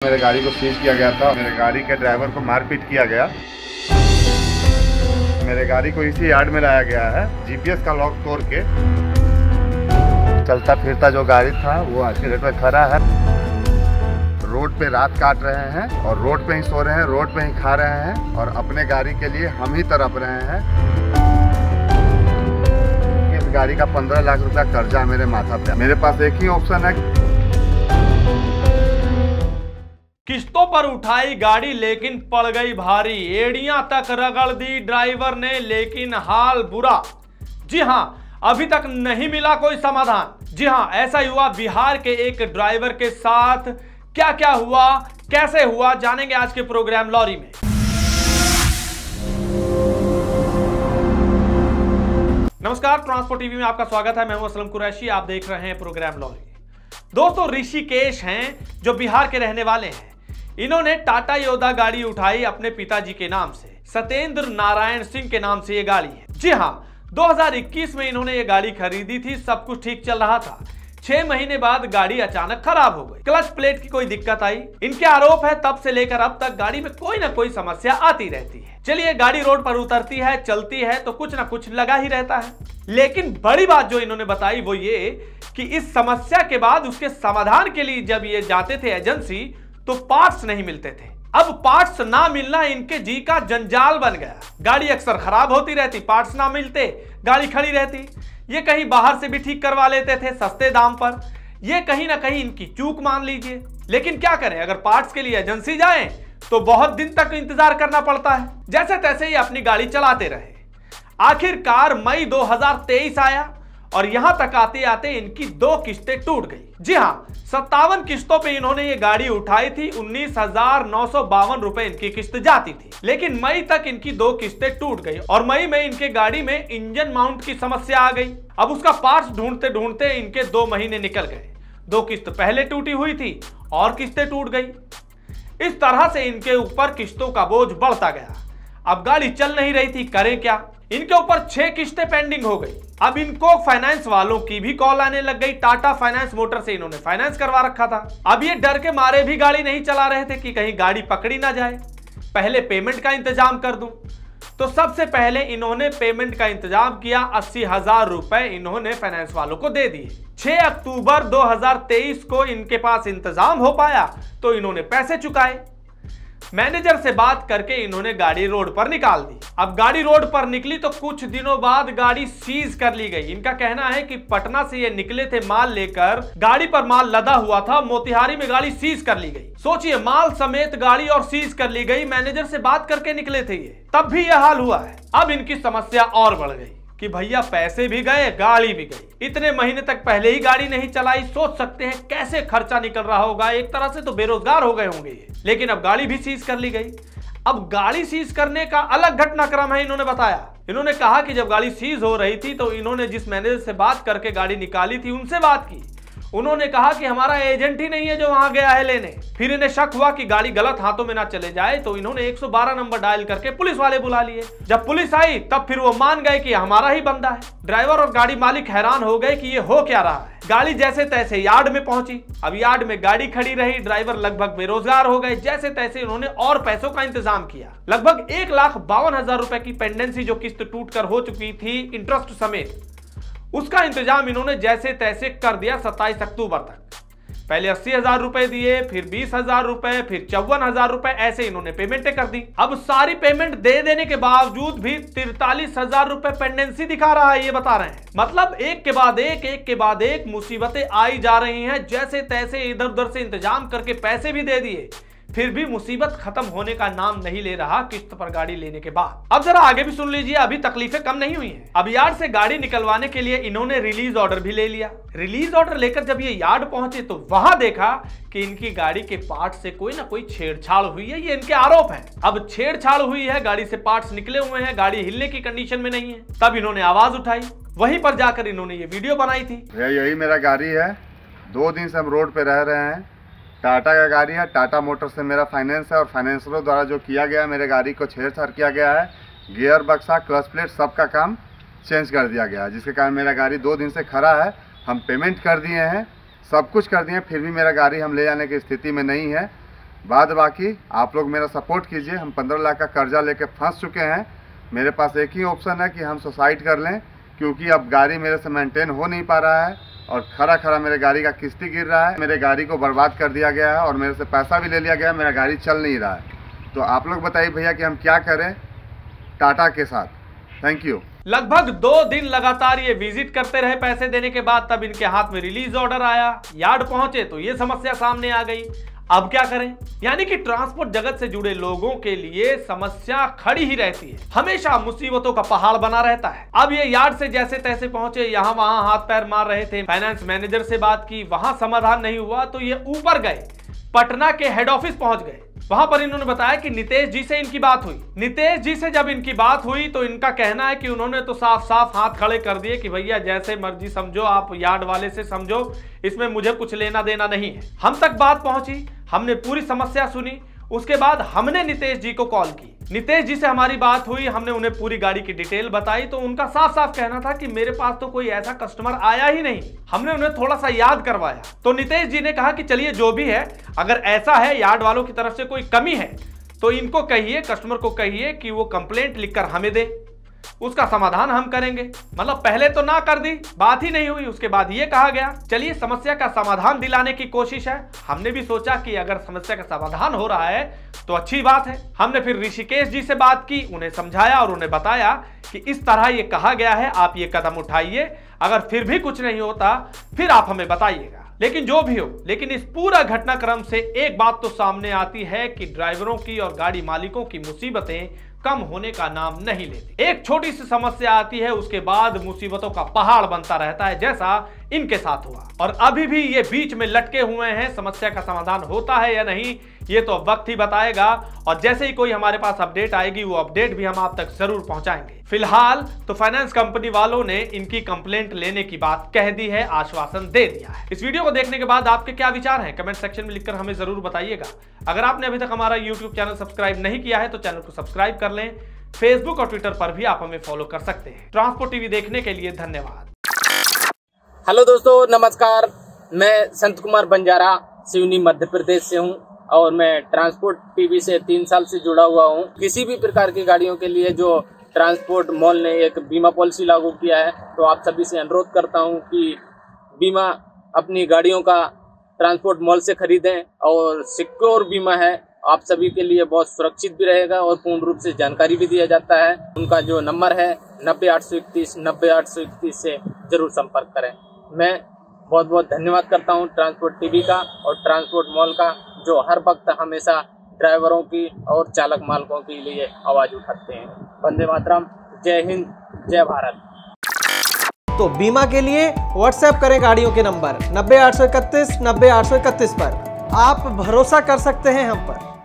मेरे गाड़ी को सीज किया गया था। मेरे गाड़ी के ड्राइवर को मारपीट किया गया। मेरे गाड़ी को इसी यार्ड में लाया गया है। जीपीएस का लॉक तोड़ के चलता फिरता जो गाड़ी था वो एक्सीडेंट में खड़ा है। रोड पे रात काट रहे हैं और रोड पे ही सो रहे हैं, रोड पे ही खा रहे हैं और अपने गाड़ी के लिए हम ही तड़प रहे हैं। इस गाड़ी का 15 लाख रुपया कर्जा मेरे माथा पे। मेरे पास एक ही ऑप्शन है। किस्तों पर उठाई गाड़ी लेकिन पड़ गई भारी, एड़ियां तक रगड़ दी ड्राइवर ने लेकिन हाल बुरा। जी हां, अभी तक नहीं मिला कोई समाधान। जी हां, ऐसा ही हुआ बिहार के एक ड्राइवर के साथ। क्या क्या हुआ, कैसे हुआ, जानेंगे आज के प्रोग्राम लॉरी में। नमस्कार, ट्रांसपोर्ट टीवी में आपका स्वागत है। मैं हूं असलम कुरैशी, आप देख रहे हैं प्रोग्राम लॉरी। दोस्तों, ऋषिकेश हैं जो बिहार के रहने वाले हैं। इन्होंने टाटा योदा गाड़ी उठाई अपने पिताजी के नाम से, सत्येंद्र नारायण सिंह के नाम से ये गाड़ी है। जी हां, 2021 में इन्होंने ये गाड़ी खरीदी थी, सब कुछ ठीक चल रहा था। 6 महीने बाद गाड़ी अचानक खराब हो गई। क्लच प्लेट की कोई दिक्कत आई। इनके आरोप है तब से लेकर अब तक गाड़ी में कोई ना कोई समस्या आती रहती है। चलिए, गाड़ी रोड पर उतरती है, चलती है तो कुछ ना कुछ लगा ही रहता है। लेकिन बड़ी बात जो इन्होंने बताई वो ये कि इस समस्या के बाद उसके समाधान के लिए जब ये जाते थे एजेंसी तो पार्ट्स नहीं मिलते थे। अब पार्ट्स ना मिलना इनके जी का जंजाल बन गया। गाड़ी अक्सर खराब होती रहती, पार्ट्स ना मिलते, गाड़ी खड़ी रहती। ये कहीं बाहर से भी ठीक करवा लेते थे सस्ते दाम पर। ये कहीं ना कहीं इनकी चूक मान लीजिए। लेकिन क्या करें, अगर पार्ट्स के लिए एजेंसी जाएं तो बहुत दिन तक इंतजार करना पड़ता है। जैसे तैसे ही अपनी गाड़ी चलाते रहे। आखिरकार मई 2023 आया और यहां तक आते आते इनकी 2 किस्तें टूट गई। जी हां, 57 किस्तों पे इन्होंने ये गाड़ी उठाई थी। 19,952 रुपए इनकी किस्त जाती थी। लेकिन मई तक इनकी 2 किस्तें टूट गई और मई में इनके गाड़ी में इंजन माउंट की समस्या आ गई। अब उसका पार्ट्स ढूंढते ढूंढते इनके 2 महीने निकल गए। 2 किस्त पहले टूटी हुई थी और किस्तें टूट गई। इस तरह से इनके ऊपर किस्तों का बोझ बढ़ता गया। अब गाड़ी चल नहीं रही थी, करें क्या। इनके ऊपर 6 किस्तें पेंडिंग हो गई। अब इनको फाइनेंस वालों की भी कॉल आने लग गई। टाटा फाइनेंस मोटर से इन्होंने फाइनेंस करवा रखा था। अब ये डर के मारे भी गाड़ी नहीं चला रहे थे कि कहीं गाड़ी पकड़ी ना जाए। पहले पेमेंट का इंतजाम कर दूं। तो सबसे पहले इन्होंने पेमेंट का इंतजाम किया। 80,000 रुपए इन्होंने फाइनेंस वालों को दे दिए। 6 अक्टूबर 2023 को इनके पास इंतजाम हो पाया तो इन्होंने पैसे चुकाए। मैनेजर से बात करके इन्होंने गाड़ी रोड पर निकाल दी। अब गाड़ी रोड पर निकली तो कुछ दिनों बाद गाड़ी सीज कर ली गई। इनका कहना है कि पटना से ये निकले थे माल लेकर, गाड़ी पर माल लदा हुआ था, मोतिहारी में गाड़ी सीज कर ली गई। सोचिए, माल समेत गाड़ी और सीज कर ली गई। मैनेजर से बात करके निकले थे ये, तब भी यह हाल हुआ है। अब इनकी समस्या और बढ़ गई कि भैया पैसे भी गए, गाड़ी भी गई। इतने महीने तक पहले ही गाड़ी नहीं चलाई, सोच सकते हैं कैसे खर्चा निकल रहा होगा। एक तरह से तो बेरोजगार हो गए होंगे ये। लेकिन अब गाड़ी भी सीज कर ली गई। अब गाड़ी सीज करने का अलग घटनाक्रम है। इन्होंने बताया, इन्होंने कहा कि जब गाड़ी सीज हो रही थी तो इन्होंने जिस मैनेजर से बात करके गाड़ी निकाली थी उनसे बात की। उन्होंने कहा कि हमारा एजेंट ही नहीं है जो वहां गया है लेने। फिर इन्हें शक हुआ कि गाड़ी गलत हाथों में ना चले जाए तो इन्होंने 112 नंबर डायल करके पुलिस वाले बुला लिए। जब पुलिस आई तब फिर वो मान गए कि हमारा ही बंदा है। ड्राइवर और गाड़ी मालिक हैरान हो गए कि ये हो क्या रहा है। गाड़ी जैसे तैसे यार्ड में पहुंची। अब यार्ड में गाड़ी खड़ी रही। ड्राइवर लगभग बेरोजगार हो गए। जैसे तैसे इन्होंने और पैसों का इंतजाम किया। लगभग 1,52,000 रुपए की पेंडेंसी जो किस्त टूट कर हो चुकी थी इंटरेस्ट समेत, उसका इंतजाम इन्होंने जैसे तैसे कर दिया। 27 अक्टूबर तक पहले 80,000 रुपए दिए, फिर 20,000 रुपए, फिर 54,000 रुपए, ऐसे इन्होंने पेमेंटें कर दी। अब सारी पेमेंट दे देने के बावजूद भी 43,000 रुपए पेंडेंसी दिखा रहा है। ये बता रहे हैं, मतलब एक के बाद एक मुसीबतें आई जा रही हैं। जैसे तैसे इधर उधर से इंतजाम करके पैसे भी दे दिए, फिर भी मुसीबत खत्म होने का नाम नहीं ले रहा किस्त पर गाड़ी लेने के बाद। अब जरा आगे भी सुन लीजिए, अभी तकलीफें कम नहीं हुई हैं। अब यार्ड से गाड़ी निकलवाने के लिए इन्होंने रिलीज ऑर्डर भी ले लिया। रिलीज ऑर्डर लेकर जब ये यार्ड पहुंचे तो वहां देखा कि इनकी गाड़ी के पार्ट्स से कोई ना कोई छेड़छाड़ हुई है। ये इनके आरोप है। अब छेड़छाड़ हुई है, गाड़ी से पार्ट्स निकले हुए हैं, गाड़ी हिलने की कंडीशन में नहीं है। तब इन्होंने आवाज उठाई। वहीं पर जाकर इन्होंने ये वीडियो बनाई थी। यही मेरा गाड़ी है। 2 दिन से हम रोड पे रह रहे हैं। टाटा का गाड़ी है। टाटा मोटर से मेरा फाइनेंस है और फाइनेंसरों द्वारा जो किया गया है, मेरे गाड़ी को छेड़छाड़ किया गया है। गियर बक्सा, क्लच प्लेट, सबका काम चेंज कर दिया गया है, जिसके कारण मेरा गाड़ी 2 दिन से खड़ा है। हम पेमेंट कर दिए हैं, सब कुछ कर दिए, फिर भी मेरा गाड़ी हम ले जाने की स्थिति में नहीं है। बाद बाकी आप लोग मेरा सपोर्ट कीजिए। हम 15 लाख का कर्जा लेके फंस चुके हैं। मेरे पास एक ही ऑप्शन है कि हम सुसाइड कर लें, क्योंकि अब गाड़ी मेरे से मेंटेन हो नहीं पा रहा है और खरा मेरे गाड़ी का किस्ती गिर रहा है। मेरे गाड़ी को बर्बाद कर दिया गया है और मेरे से पैसा भी ले लिया गया है। मेरा गाड़ी चल नहीं रहा है। तो आप लोग बताइए भैया कि हम क्या करें टाटा के साथ। Thank you. लगभग 2 दिन लगातार ये विजिट करते रहे पैसे देने के बाद, तब इनके हाथ में रिलीज ऑर्डर आया, यार्ड पहुंचे तो ये समस्या सामने आ गई। अब क्या करें? यानी कि ट्रांसपोर्ट जगत से जुड़े लोगों के लिए समस्या खड़ी ही रहती है, हमेशा मुसीबतों का पहाड़ बना रहता है। अब ये यार्ड से जैसे तैसे पहुंचे, यहाँ वहां हाथ पैर मार रहे थे, फाइनेंस मैनेजर से बात की, वहां समाधान नहीं हुआ तो ये ऊपर गए, पटना के हेड ऑफिस पहुंच गए। वहां पर इन्होंने बताया कि नितेश जी से इनकी बात हुई। नितेश जी से जब इनकी बात हुई तो इनका कहना है कि उन्होंने तो साफ साफ हाथ खड़े कर दिए कि भैया जैसे मर्जी समझो, आप यार्ड वाले से समझो, इसमें मुझे कुछ लेना देना नहीं है। हम तक बात पहुंची, हमने पूरी समस्या सुनी। उसके बाद हमने नितेश जी को कॉल की। नितेश जी से हमारी बात हुई, हमने उन्हें पूरी गाड़ी की डिटेल बताई तो उनका साफ साफ कहना था कि मेरे पास तो कोई ऐसा कस्टमर आया ही नहीं। हमने उन्हें थोड़ा सा याद करवाया तो नितेश जी ने कहा कि चलिए जो भी है, अगर ऐसा है यार्ड वालों की तरफ से कोई कमी है तो इनको कहिए, कस्टमर को कहिए कि वो कंप्लेंट लिखकर हमें दे, उसका समाधान हम करेंगे। मतलब पहले तो ना कर दी, बात ही नहीं हुई। उसके बाद ये कहा गया चलिए समस्या का समाधान दिलाने की कोशिश है। हमने भी सोचा कि अगर समस्या का समाधान हो रहा है तो अच्छी बात है। हमने फिर ऋषिकेश जी से बात की, उन्हें समझाया और उन्हें बताया कि इस तरह ये कहा गया है, आप ये कदम उठाइए, अगर फिर भी कुछ नहीं होता फिर आप हमें बताइएगा। लेकिन जो भी हो, लेकिन इस पूरा घटनाक्रम से एक बात तो सामने आती है कि ड्राइवरों की और गाड़ी मालिकों की मुसीबतें कम होने का नाम नहीं लेती। एक छोटी सी समस्या आती है, उसके बाद मुसीबतों का पहाड़ बनता रहता है, जैसा इनके साथ हुआ। और अभी भी ये बीच में लटके हुए हैं। समस्या का समाधान होता है या नहीं ये तो वक्त ही बताएगा, और जैसे ही कोई हमारे पास अपडेट आएगी वो अपडेट भी हम आप तक जरूर पहुंचाएंगे। फिलहाल तो फाइनेंस कंपनी वालों ने इनकी कंप्लेंट लेने की बात कह दी है, आश्वासन दे दिया है। इस वीडियो को देखने के बाद आपके क्या विचार हैं कमेंट सेक्शन में लिखकर हमें जरूर बताइएगा। अगर आपने अभी तक हमारा यूट्यूब चैनल सब्सक्राइब नहीं किया है तो चैनल को सब्सक्राइब कर लें। फेसबुक और ट्विटर पर भी आप हमें फॉलो कर सकते हैं। ट्रांसपोर्ट टीवी देखने के लिए धन्यवाद। हेलो दोस्तों, नमस्कार। मैं संत कुमार बंजारा सिवनी मध्य प्रदेश से हूं और मैं ट्रांसपोर्ट टीवी से 3 साल से जुड़ा हुआ हूं। किसी भी प्रकार की गाड़ियों के लिए जो ट्रांसपोर्ट मॉल ने एक बीमा पॉलिसी लागू किया है, तो आप सभी से अनुरोध करता हूं कि बीमा अपनी गाड़ियों का ट्रांसपोर्ट मॉल से खरीदें और सिक्योर बीमा है, आप सभी के लिए बहुत सुरक्षित भी रहेगा और पूर्ण रूप से जानकारी भी दिया जाता है। उनका जो नंबर है 90-831 90-831 से जरूर संपर्क करें। मैं बहुत बहुत धन्यवाद करता हूं ट्रांसपोर्ट टीवी का और ट्रांसपोर्ट मॉल का, जो हर वक्त हमेशा ड्राइवरों की और चालक मालकों के लिए आवाज उठाते हैं। वंदे मातरम, जय हिंद, जय भारत। तो बीमा के लिए व्हाट्सएप करें गाड़ियों के नंबर 90-831 90-831 पर। आप भरोसा कर सकते हैं हम पर।